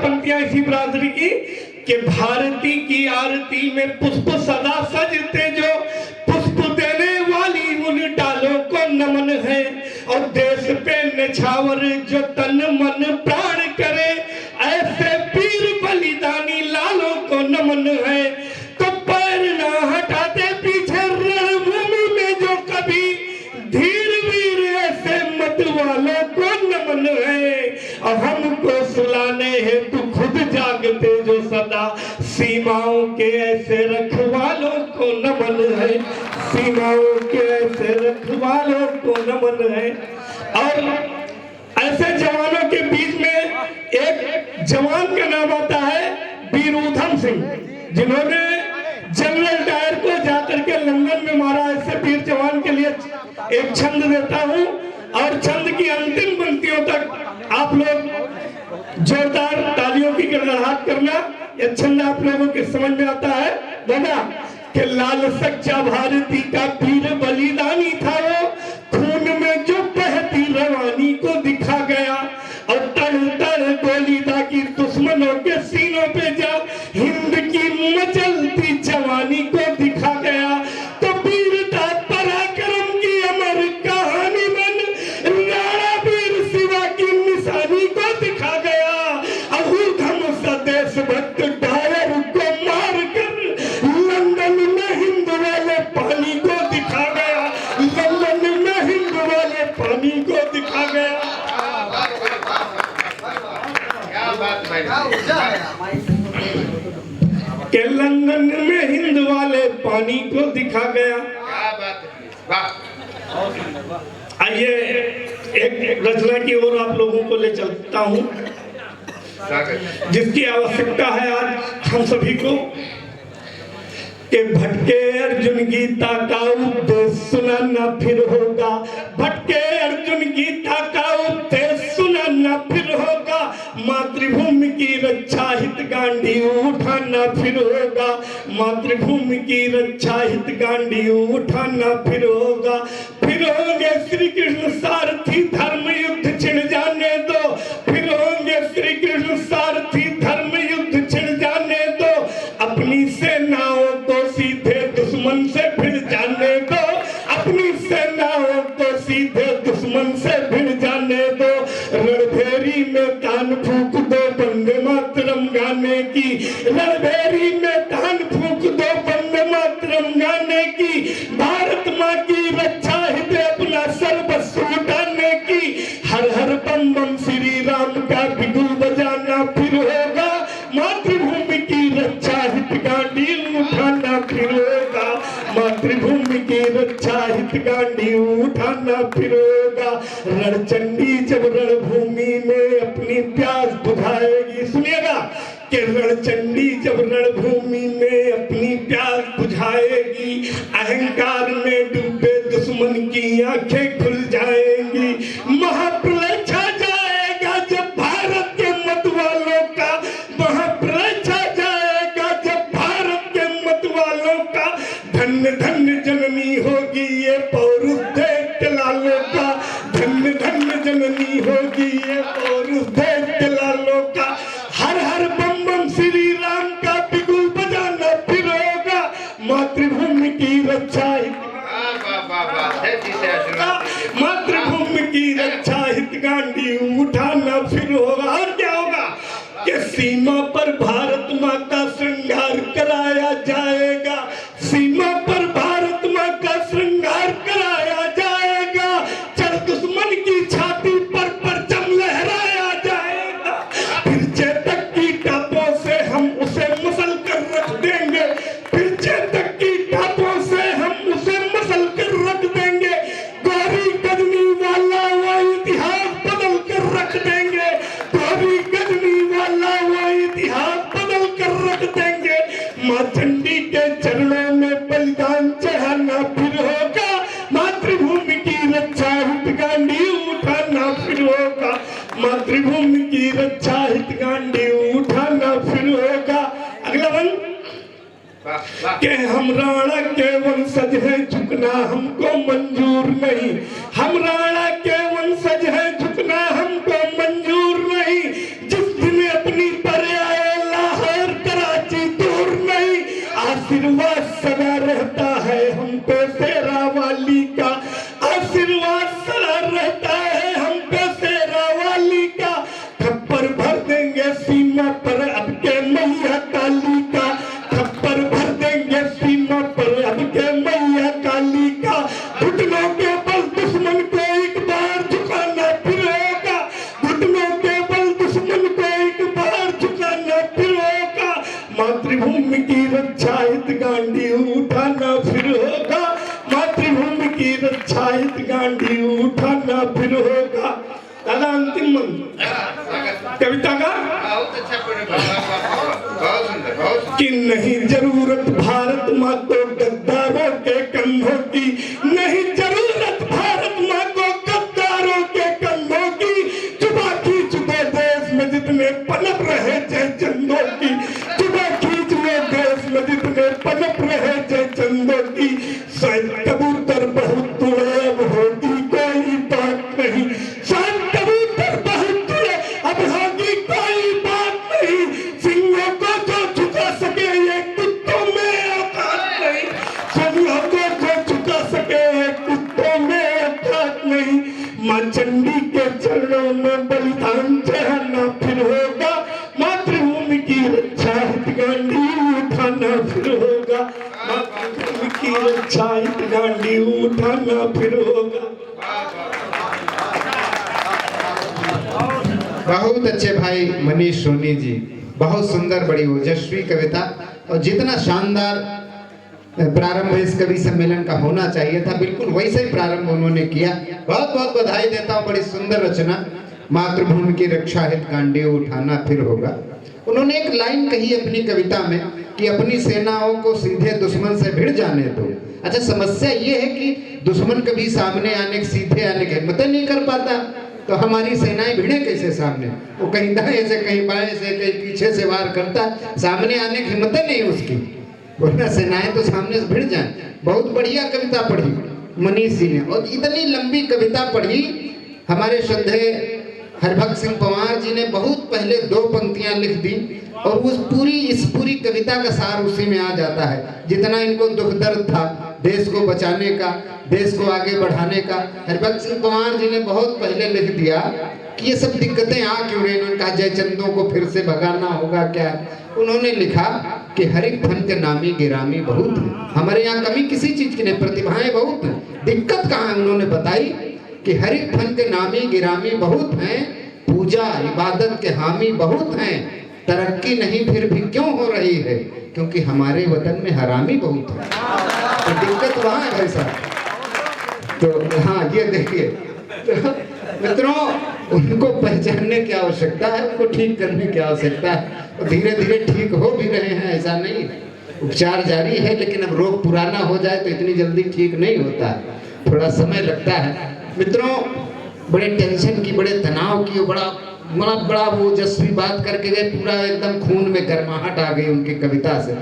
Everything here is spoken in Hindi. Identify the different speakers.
Speaker 1: पंक्तियां इसी बरादरी की कि भारती की आरती में पुष्प सदा सजते जो, पुष्प देने वाली उन डालों को नमन है। और देश पे निछावर जो तन मन प्राण करे, ऐसे वीर बलिदानी लालों को नमन है। तो पैर ना हटाते पीछे रणभूमि में जो कभी, धीर वीर ऐसे मत वालों को नमन है। और हमको सुलाने हेतु खुद जागते जो सदा, सीमाओं के ऐसे रखवालों को नमन है, सीमाओं के ऐसे रखवालों को नमन है। और ऐसे जवानों के बीच में एक जवान का नाम आता है वीर ऊधम सिंह, जिन्होंने जनरल डायर को जाकर के लंदन में मारा। ऐसे वीर जवान के लिए एक छंद देता हूं, और छंद की अंतिम पंक्तियों तक आप लोग जोरदार तालियों की गड़गड़ाहट करना। यह छंद आप लोगों के समझ में आता है दादा कि लाल सच्चा भारती का वीर बलिदानी था वो, खून में जो बहती रवानी को दिखा गया। और तड़ तड़ गोली दागी दुश्मनों के सीनों पे जा, हिंद की मचलती जवानी को दिखा गया। तो वीरता पराक्रम की अमर कहानी बन, राणा वीर शिवा की निशानी को दिखा गया। ऊधम सा देशभक्त डायर को मार कर लंदन में हिंद वाले पानी को दिखा गया, लंदन में हिंद वाले पानी को दिखा गया। के लंदन में हिंद वाले पानी को दिखा गया। आइए एक रचना की ओर आप लोगों को ले चलता हूं, जिसकी आवश्यकता है आज हम सभी को। कि भटके अर्जुन गीता का उपदेश सुनाना फिर होगा, भटके अर्जुन गीता का उपदेश सुनाना फिर होगा। मातृभूमि की रक्षा हित गांधी उठाना फिर होगा, मातृभूमि की रक्षा हित गांधी उठाना फिर होगा। फिर होंगे श्री कृष्ण सारथी धर्म युद्ध छिड़ जाने दो, फिर होंगे श्री कृष्ण सारथी धर्म युद्ध छिड़ जाने दो। अपनी सेनाओं को सीधे दुश्मन से भिड़ जाने दो, अपनी सेनाओं को सीधे दुश्मन से भिड़ जाने दो। रणभेरी में तान फूंक दो वंदे मातरम गाने की, रणभेरी में तान फूंक दो वंदे मातरम गाने की। भारत माँ की रक्षा हित अपना सर्वस्व लुटाने की। हर हर बम बम श्री राम का बिगुल बजाना फिर होगा, मातृभूमि की रक्षा हित गांधी उठाना फिर होगा, मातृभूमि की रक्षा हित गांधी उठाना फिर होगा। रणचंडी जब रणभूमि में अपनी प्यास बुझाएगी, सुनिएगा कि रणचंडी जब रणभूमि में अपनी प्यास बुझाएगी, अहंकार में डूबे दुश्मन की आंखें खुल जाएंगी। महाप्रलय छा जाएगा जब भारत के मत वालों का, महाप्रलय छा जाएगा जब भारत के मत वालों का। धन्य धन्य जननी होगी ये पौरुष देश के लालों का, धन्य धन्य जननी होगी ये पौरुष देश के लालों का। हर हर बम बम श्री राम का बिगुल बजाना फिर होगा, मातृभूमि की रक्षा मातृभूमि की रक्षा हित गांधी उठाना फिर होगा। और क्या होगा कि सीमा पर भारत माँ का श्रृंगार कराया जाएगा, सीमा पर भारत माँ का श्रृंगार कराया जाएगा। चढ़ दुश्मन की छाती पर परचम लहराया जाएगा, फिर चेतक की टापों से हम उसे मसल कर रख देंगे, फिर चेतक की टापों से हम उसे मसल कर रख देंगे। गौरी गजनी वाला वो इतिहास बदल कर रख देंगे, गौरी गजनी वाला वो इतिहास बदल कर रख देंगे। माँ चंडी के चरणों में बलिदान चढ़ाना फिर होगा, मातृभूमि की रक्षा हित गांधी उठाना फिर होगा, मातृभूमि की रक्षा हित गांधी उठाना फिर होगा। अगला वन कि हम राणा के वंशज हैं, झुकना हमको मंजूर नहीं, हम राणा के वंशज हैं, झुकना हमको मंजूर नहीं। जिस दिन अपनी पर रक्षा हित गांधी उठाना फिर होगा। दादा अंतिम मंत्र कविता का
Speaker 2: बहुत अच्छा पढ़े, बहुत सुंदर, बहुत सुंदर।
Speaker 1: कि नहीं जरूरत भारत माँ को गद्दारों के कंधों की, नहीं जरूरत भारत माँ को गद्दारों के कंधों की, जुबा खींच दो देश में जितने पनप रहे जय चंदों की, जुबा खींच लो देश में जितने पनप रहे जय चंदों की, शायद कबूतर बहुत उड़े अब होगी कोई बात नहीं, शायद कबूतर बहुत उड़े अब होगी कोई बात नहीं, सिंहों को जो झुका सके ये कुत्तों में औकात नहीं, सिंहों को जो झुका सके ये कुत्तों में औकात नहीं, माँ चंडी के चरणों में बलिदान चढ़ाना फिर होगा, मातृभूमि की रक्षा हित गांधी उठाना फिर होगा, मातृभूमि की रक्षा हित गांधी उठाना फिर होगा।
Speaker 3: बहुत अच्छे भाई मनीष सोनी जी, बहुत सुंदर, बड़ी ओजस्वी कविता, और जितना शानदार प्रारंभ इस कवि सम्मेलन का होना चाहिए था बिल्कुल वैसे ही प्रारंभ उन्होंने किया। बहुत बहुत बधाई देता हूँ, बड़ी सुंदर रचना। मातृभूमि की रक्षा हित गांधी उठाना फिर होगा। उन्होंने एक लाइन कही अपनी कविता में कि अपनी सेनाओं को सीधे दुश्मन से भिड़ जाने दो। अच्छा, समस्या ये है कि दुश्मन कभी सामने आने की, सीधे आने की हिम्मत नहीं कर पाता, तो हमारी सेनाएं भिड़े कैसे सामने? वो कहीं दाएं से, कहीं बाएं से, कहीं पीछे से वार करता, सामने आने की हिम्मत नहीं उसकी, वरना सेनाएं तो सामने से भिड़ जाएं। बहुत बढ़िया कविता पढ़ी मनीष जी ने, और इतनी लंबी कविता पढ़ी। हमारे श्रद्धेय हरभक्त सिंह पंवार जी ने बहुत पहले 2 पंक्तियां लिख दी, और इस पूरी कविता का सार उसी में आ जाता है। जितना इनको दुख दर्द था देश को बचाने का, देश को आगे बढ़ाने का, हरभक्त सिंह पंवार जी ने बहुत पहले लिख दिया कि ये सब दिक्कतें आ क्यों रही। उन्होंने कहा जयचंदों को फिर से भगाना होगा क्या। उन्होंने लिखा कि हर एक फन के नामी गिरामी बहुत है, हमारे यहाँ कमी किसी चीज की नहीं, प्रतिभाएं बहुत हैं, दिक्कत कहाँ है। उन्होंने बताई कि हर एक फन के नामी गिरामी बहुत हैं, पूजा इबादत के हामी बहुत हैं, तरक्की नहीं फिर भी क्यों हो रही है, क्योंकि हमारे वतन में हरामी बहुत है। तो दिक्कत वहाँ है भाई साहब। तो हाँ, ये देखिए तो मित्रों, उनको पहचानने की आवश्यकता है, उनको ठीक करने की आवश्यकता है, और धीरे धीरे ठीक हो भी रहे हैं, ऐसा नहीं, उपचार जारी है। लेकिन अब रोग पुराना हो जाए तो इतनी जल्दी ठीक नहीं होता है, थोड़ा समय लगता है। मित्रों, बड़े टेंशन की, बड़े तनाव की, बड़ा वो ओजस्वी बात करके गए, पूरा एकदम खून में गर्माहट आ गई उनकी कविता से।